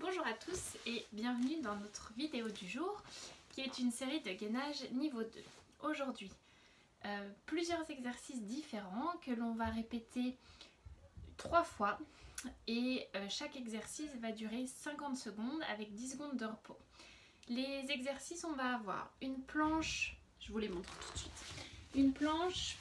Bonjour à tous et bienvenue dans notre vidéo du jour qui est une série de gainage niveau 2. Aujourd'hui, plusieurs exercices différents que l'on va répéter 3 fois et chaque exercice va durer 50 secondes avec 10 secondes de repos. Les exercices, on va avoir une planche, je vous les montre tout de suite, une planche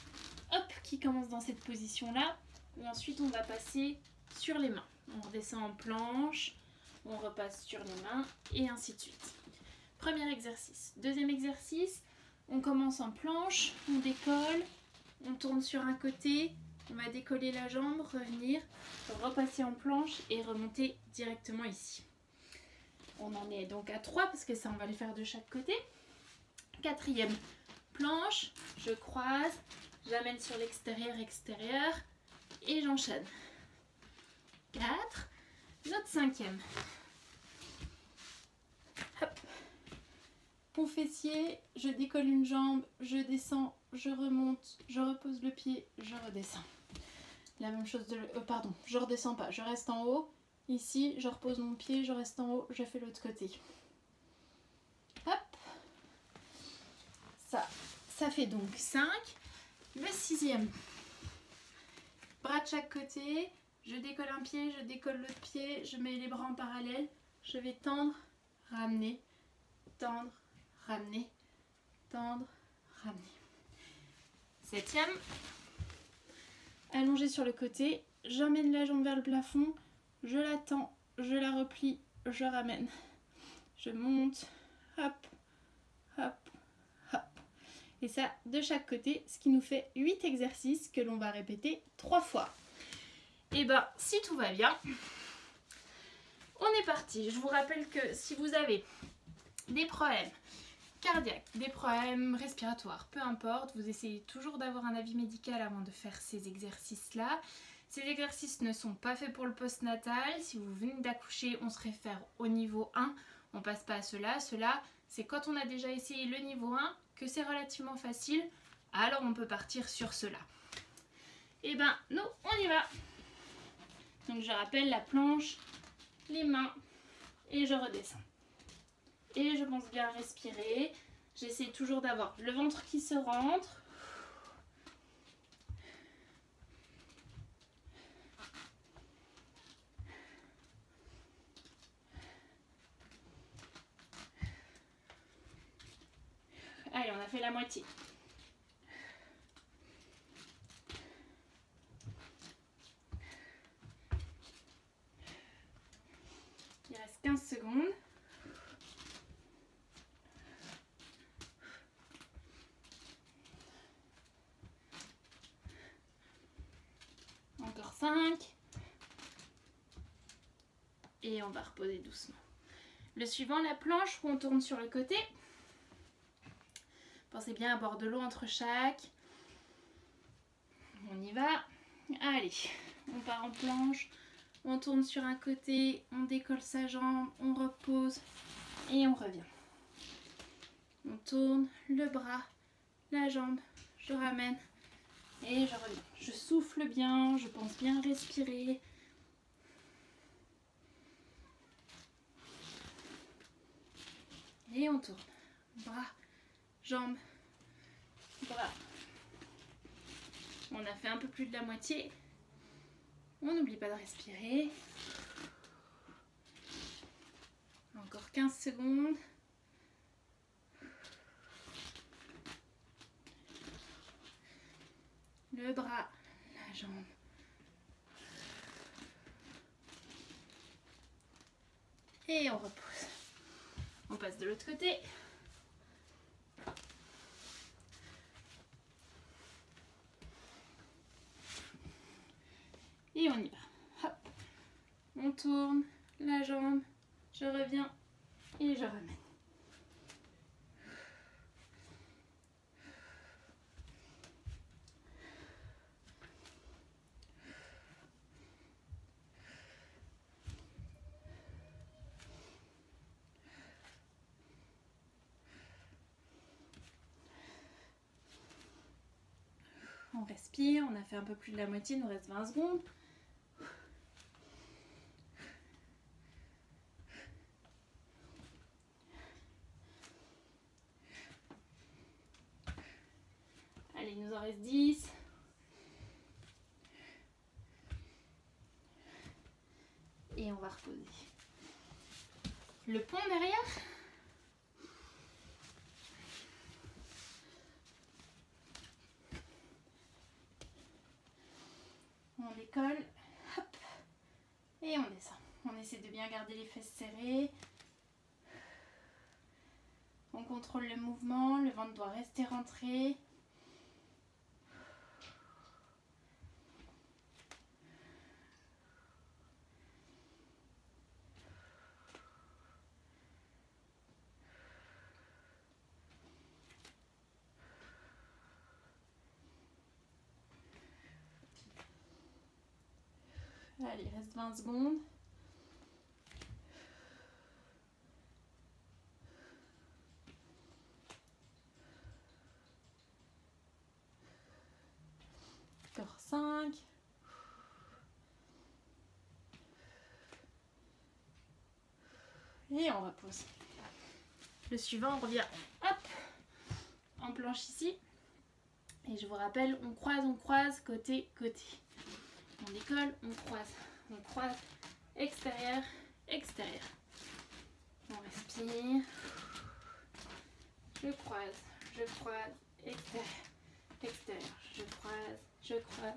hop, qui commence dans cette position là, et ensuite on va passer sur les mains. On redescend en planche, on repasse sur les mains et ainsi de suite. Premier exercice. Deuxième exercice, on commence en planche, on décolle, on tourne sur un côté, on va décoller la jambe, revenir, repasser en planche et remonter directement ici. On en est donc à 3 parce que ça on va le faire de chaque côté. Quatrième, planche, je croise, j'amène sur l'extérieur, extérieur et j'enchaîne. 4, notre cinquième. Hop. Pont fessier, je décolle une jambe, je descends, je remonte, je repose le pied, je redescends. La même chose de... pardon, je redescends pas, je reste en haut. Ici, je repose mon pied, je reste en haut, je fais l'autre côté. Hop. Ça fait donc 5. Le sixième. Bras de chaque côté. Je décolle un pied, je décolle l'autre pied, je mets les bras en parallèle, je vais tendre, ramener, tendre, ramener, tendre, ramener. Septième, allongé sur le côté, j'emmène la jambe vers le plafond, je la tends, je la replie, je ramène, je monte, hop, hop, hop. Et ça de chaque côté, ce qui nous fait 8 exercices que l'on va répéter 3 fois. Et ben, si tout va bien, on est parti. Je vous rappelle que si vous avez des problèmes cardiaques, des problèmes respiratoires, peu importe, vous essayez toujours d'avoir un avis médical avant de faire ces exercices-là. Ces exercices ne sont pas faits pour le postnatal. Si vous venez d'accoucher, on se réfère au niveau 1. On ne passe pas à cela. Cela, c'est quand on a déjà essayé le niveau 1 que c'est relativement facile. Alors on peut partir sur cela. Et ben, nous, on y va. Donc je rappelle la planche, les mains et je redescends. Et je pense bien respirer. J'essaie toujours d'avoir le ventre qui se rentre. Allez, on a fait la moitié. Il reste 15 secondes. Encore 5. Et on va reposer doucement. Le suivant, la planche où on tourne sur le côté. Pensez bien à boire de l'eau entre chaque. On y va. Allez, on part en planche. On tourne sur un côté, on décolle sa jambe, on repose et on revient. On tourne le bras, la jambe, je ramène et je reviens. Je souffle bien, je pense bien respirer. Et on tourne. Bras, jambes, bras. On a fait un peu plus de la moitié. On n'oublie pas de respirer. Encore 15 secondes. Le bras, la jambe. Et on repose. On passe de l'autre côté. Et on y va. Hop. On tourne la jambe, je reviens et je ramène. On respire, on a fait un peu plus de la moitié, il nous reste 20 secondes. nous en reste 10. Et on va reposer le pont derrière. On décolle, hop, et on descend. On essaie de bien garder les fesses serrées. On contrôle le mouvement, le ventre doit rester rentré. Allez, il reste 20 secondes. Encore 5. Et on repose. Le suivant, on revient hop, en planche ici. Et je vous rappelle, on croise, côté, côté. On décolle, on croise, extérieur, extérieur. On respire. Je croise, extérieur, extérieur. Je croise.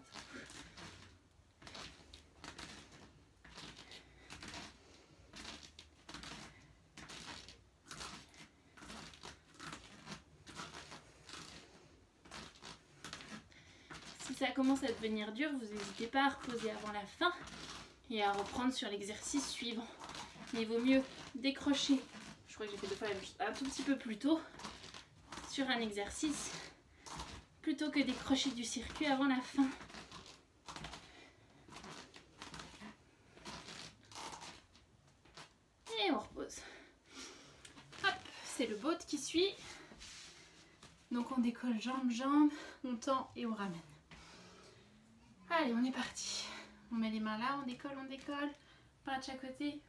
Si ça commence à devenir dur, vous n'hésitez pas à reposer avant la fin et à reprendre sur l'exercice suivant. Mais il vaut mieux décrocher, je crois que j'ai fait 2 fois la même chose, un tout petit peu plus tôt sur un exercice plutôt que décrocher du circuit avant la fin. Et on repose. Hop, c'est le boat qui suit. Donc on décolle jambe, on tend et on ramène. Allez, on est parti. On met les mains là, on décolle, pas de chaque côté.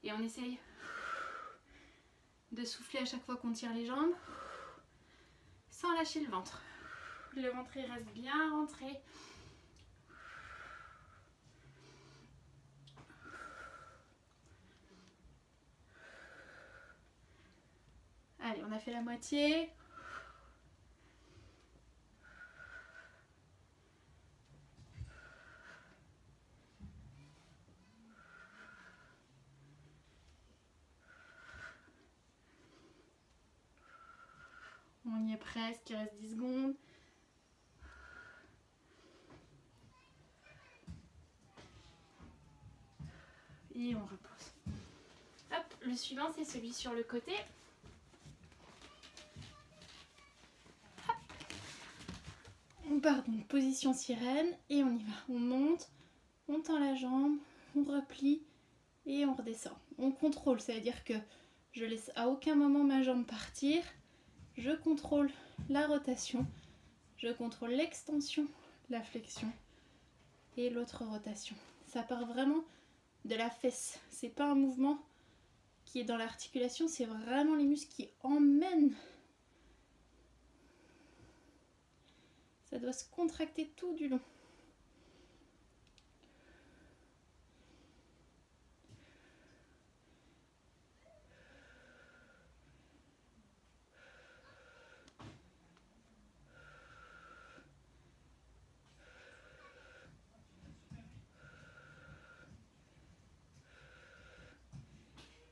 Et on essaye de souffler à chaque fois qu'on tire les jambes, sans lâcher le ventre. Le ventre il reste bien rentré. Allez, on a fait la moitié. On y est presque, il reste 10 secondes. Et on repose. Hop, le suivant c'est celui sur le côté. Hop. On part donc position sirène et on y va. On monte, on tend la jambe, on replie et on redescend. On contrôle, c'est-à-dire que je laisse à aucun moment ma jambe partir. Je contrôle la rotation, je contrôle l'extension, la flexion et l'autre rotation. Ça part vraiment de la fesse. C'est pas un mouvement qui est dans l'articulation, c'est vraiment les muscles qui emmènent. Ça doit se contracter tout du long.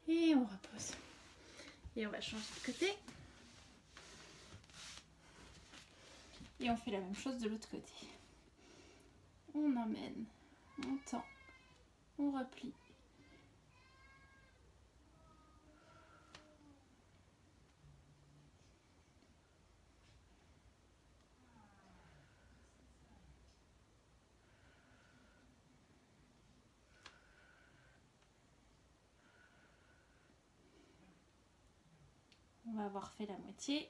Et on repose. Et on va changer de côté. Et on fait la même chose de l'autre côté. On emmène, on tend, on replie. On va avoir fait la moitié.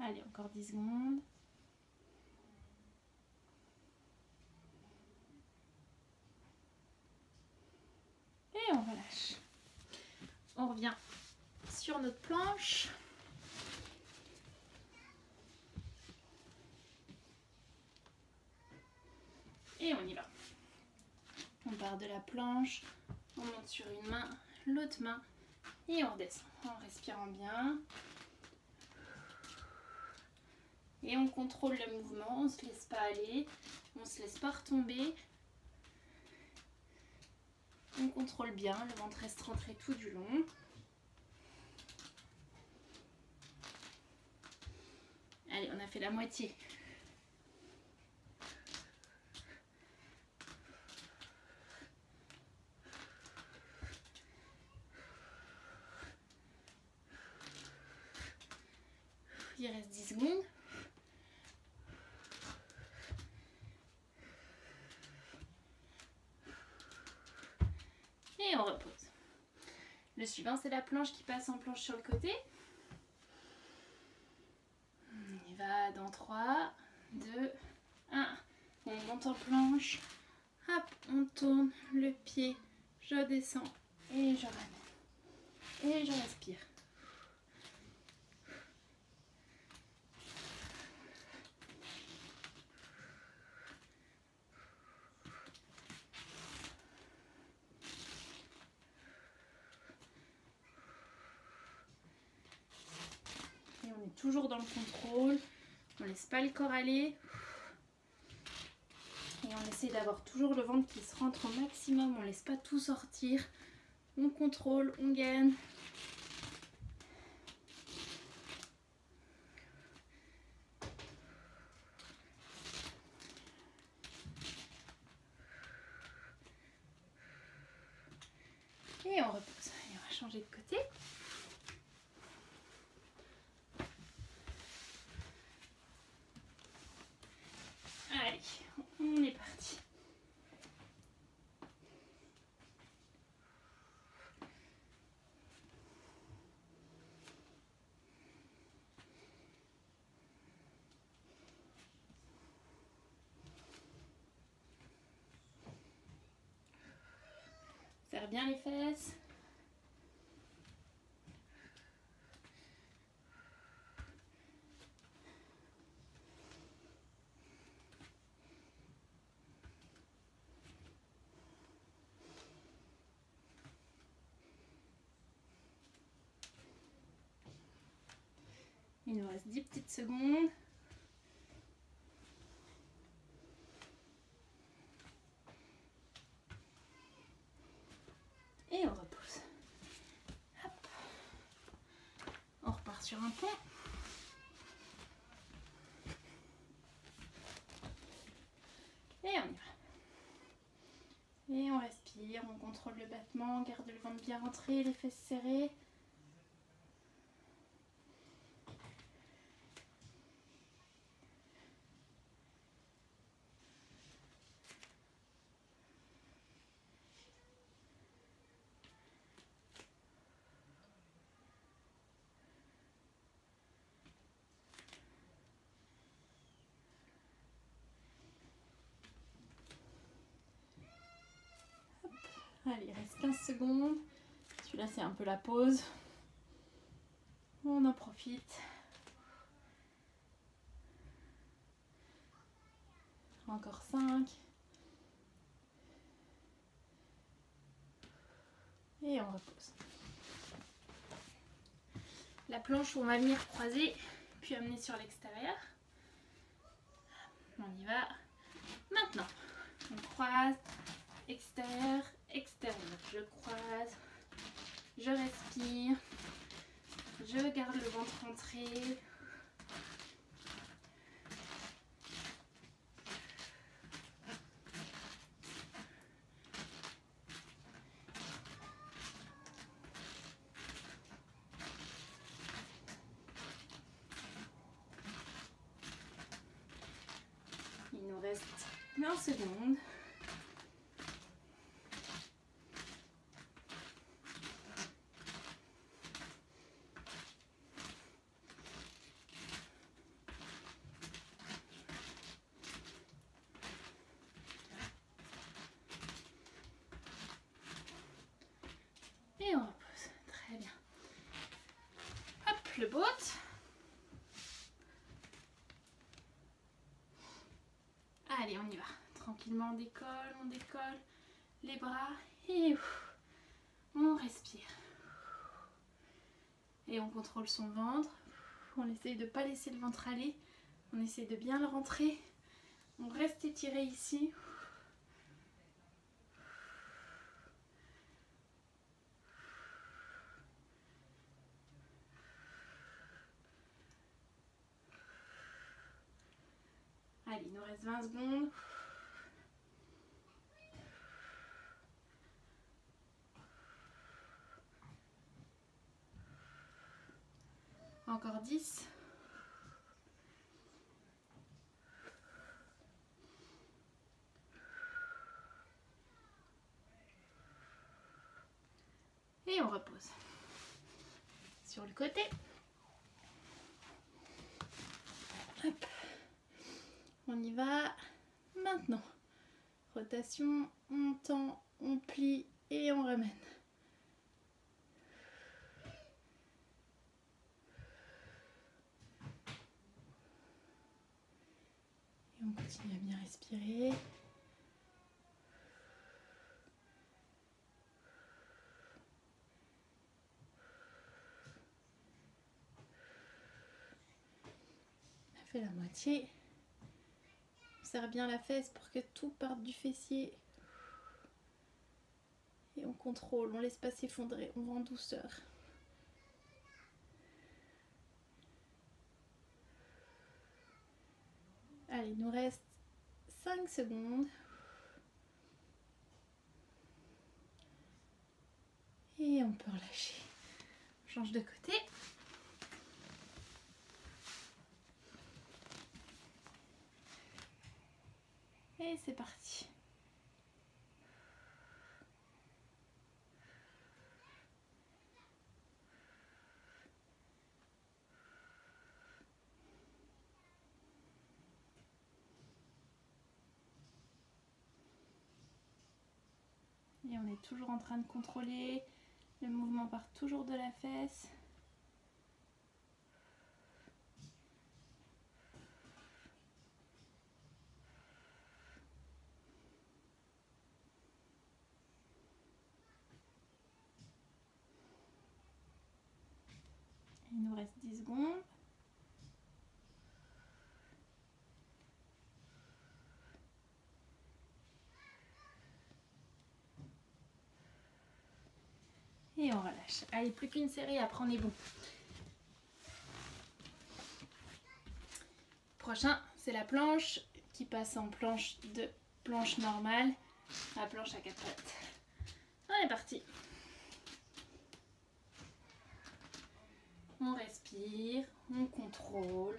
Allez, encore 10 secondes. Et on relâche. On revient sur notre planche. Et on y va. On part de la planche, on monte sur une main, l'autre main et on redescend en respirant bien. Et on contrôle le mouvement, on ne se laisse pas aller, on ne se laisse pas retomber. On contrôle bien, le ventre reste rentré tout du long. Allez, on a fait la moitié. Il reste 10 secondes. Et on repose. Le suivant, c'est la planche qui passe en planche sur le côté. On y va dans 3, 2, 1. On monte en planche. Hop, on tourne le pied. Je descends et je ramène. Et je respire. On est toujours dans le contrôle, on laisse pas le corps aller et on essaie d'avoir toujours le ventre qui se rentre au maximum, on laisse pas tout sortir, on contrôle, on gaine. Et on repose, et on va changer de côté. Allez, on est parti. Serre bien les fesses. Il nous reste 10 petites secondes. Et on repose. Hop. On repart sur un pont. Et on y va. Et on respire, on contrôle le battement, on garde le ventre bien rentré, les fesses serrées. Allez, il reste 15 secondes. Celui-là, c'est un peu la pause. On en profite. Encore 5. Et on repose. La planche, on va venir croiser, puis amener sur l'extérieur. On y va. Maintenant, on croise, extérieur, extérieur. Je croise, je respire, je garde le ventre rentré. Il nous reste 20 secondes. le boat. Allez, on y va. Tranquillement, on décolle les bras et on respire. Et on contrôle son ventre. On essaye de ne pas laisser le ventre aller. On essaye de bien le rentrer. On reste étiré ici. Allez, il nous reste 20 secondes. Encore 10. Et on repose. Sur le côté. Hop. On y va maintenant. Rotation, on tend, on plie et on ramène. Et on continue à bien respirer. On a fait la moitié. On serre bien la fesse pour que tout parte du fessier. Et on contrôle, on laisse pas s'effondrer, on va en douceur. Allez, il nous reste 5 secondes. Et on peut relâcher. On change de côté. Et c'est parti. Et on est toujours en train de contrôler. Le mouvement part toujours de la fesse. Il nous reste 10 secondes. Et on relâche. Allez, plus qu'une série, après on est bon. Prochain, c'est la planche qui passe en planche normale à planche à 4 pattes. On est parti. On respire, on contrôle.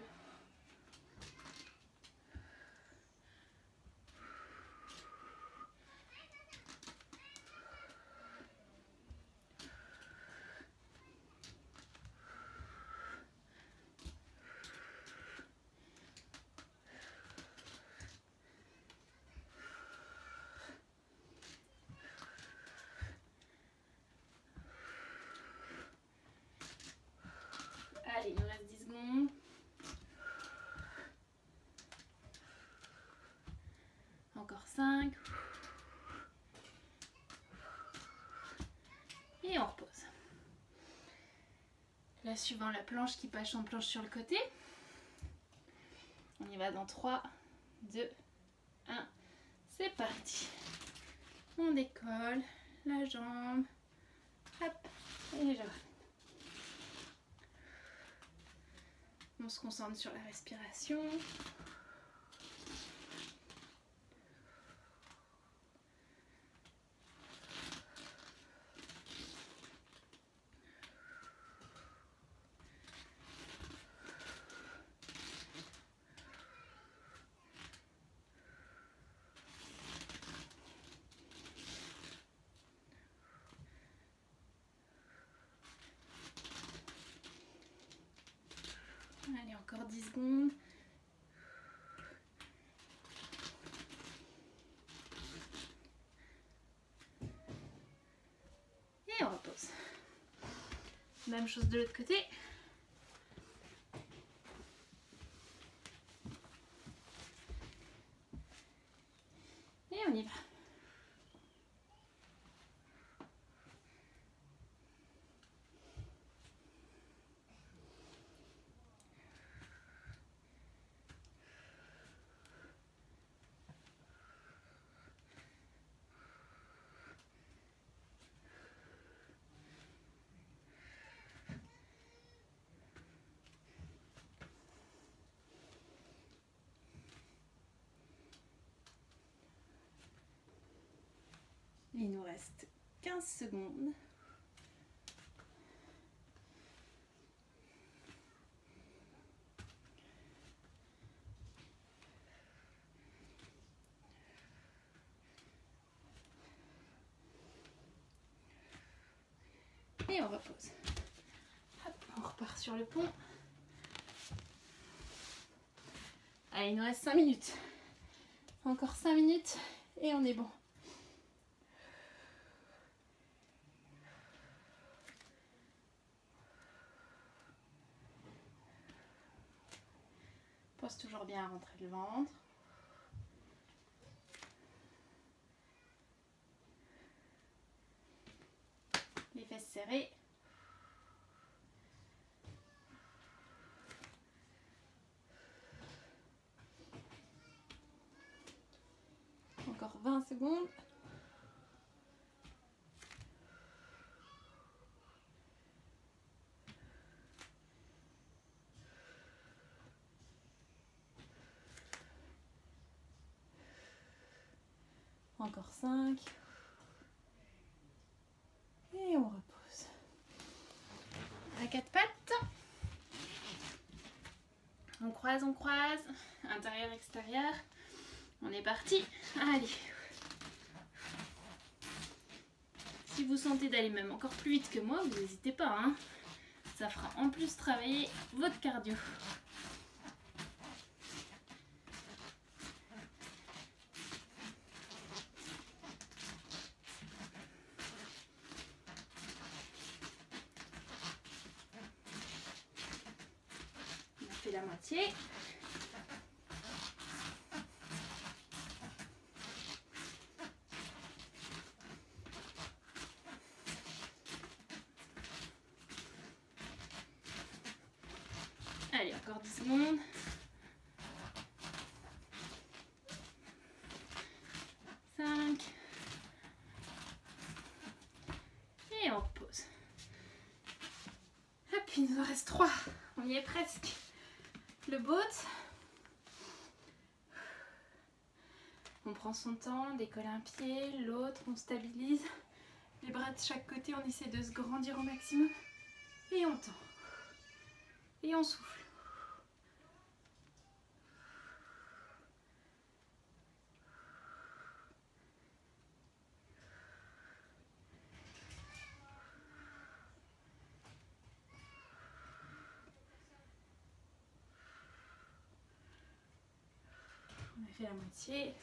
Allez, il nous reste 10 secondes. Encore 5. Et on repose. Là, suivant la planche qui passe en planche sur le côté. On y va dans 3, 2, 1. C'est parti. On décolle la jambe. Hop. Et je... On se concentre sur la respiration. Allez, encore 10 secondes. Et on repose. Même chose de l'autre côté. Il nous reste 15 secondes. Et on repose. Hop, on repart sur le pont. Allez, il nous reste 5 minutes. Encore 5 minutes et on est bon. Pense toujours bien à rentrer le ventre. Les fesses serrées. Encore 20 secondes. Encore 5. Et on repose. À quatre pattes. On croise, intérieur, extérieur. On est parti. Allez. Si vous sentez d'aller même encore plus vite que moi, vous n'hésitez pas, hein. Ça fera en plus travailler votre cardio. On a fait la moitié. Allez, encore 10 secondes. 5. Et on repose. Hop, il nous en reste 3. On y est presque. Le boat. On prend son temps, décolle un pied, l'autre, on stabilise. Les bras de chaque côté, on essaie de se grandir au maximum. Et on tend. Et on souffle. On a fait la moitié.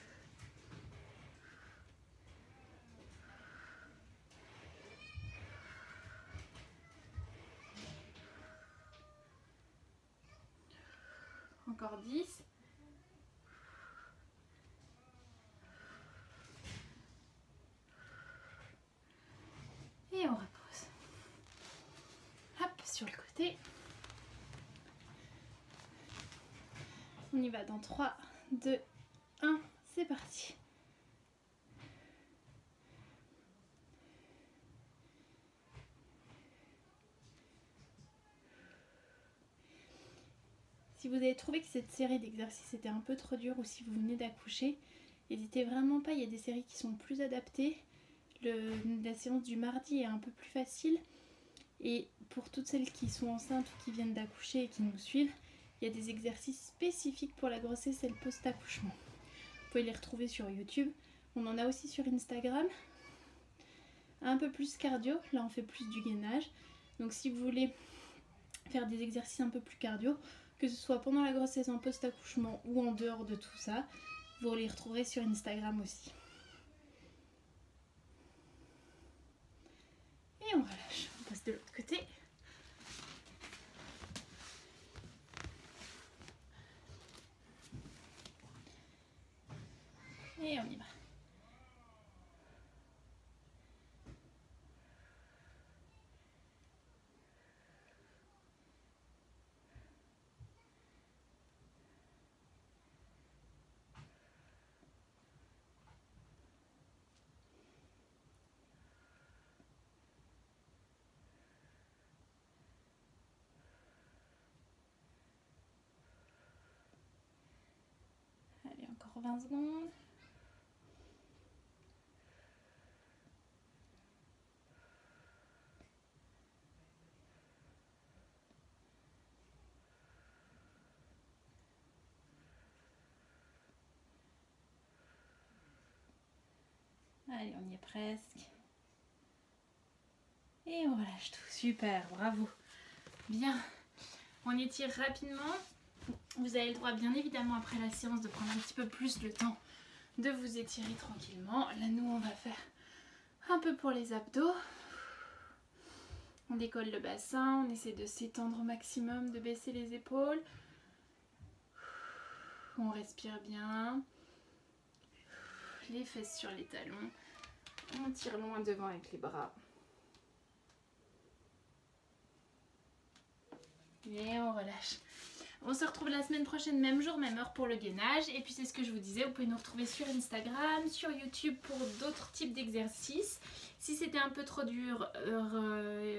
Encore 10. Et on repose. Hop, sur le côté. On y va dans 3, 2, 1. C'est parti. Si vous avez trouvé que cette série d'exercices était un peu trop dure ou si vous venez d'accoucher, n'hésitez vraiment pas, il y a des séries qui sont plus adaptées. La séance du mardi est un peu plus facile. Et pour toutes celles qui sont enceintes ou qui viennent d'accoucher et qui nous suivent, il y a des exercices spécifiques pour la grossesse et le post-accouchement. Vous pouvez les retrouver sur YouTube. On en a aussi sur Instagram. Un peu plus cardio, là on fait plus du gainage. Donc si vous voulez faire des exercices un peu plus cardio, que ce soit pendant la grossesse, en post-accouchement ou en dehors de tout ça, vous les retrouverez sur Instagram aussi. Et on relâche, on passe de l'autre côté. Et on y va. Allez, encore 20 secondes. Allez, on y est presque. Et on relâche tout. Super, bravo. Bien. On étire rapidement. Vous avez le droit, bien évidemment, après la séance, de prendre un petit peu plus le temps de vous étirer tranquillement. Là, nous, on va faire un peu pour les abdos. On décolle le bassin, on essaie de s'étendre au maximum, de baisser les épaules. On respire bien. Les fesses sur les talons. On tire loin devant avec les bras. Et on relâche. On se retrouve la semaine prochaine, même jour, même heure pour le gainage. Et puis c'est ce que je vous disais, vous pouvez nous retrouver sur Instagram, sur YouTube pour d'autres types d'exercices. Si c'était un peu trop dur,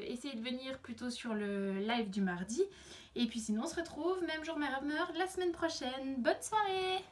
essayez de venir plutôt sur le live du mardi. Et puis sinon on se retrouve, même jour, même heure, la semaine prochaine. Bonne soirée!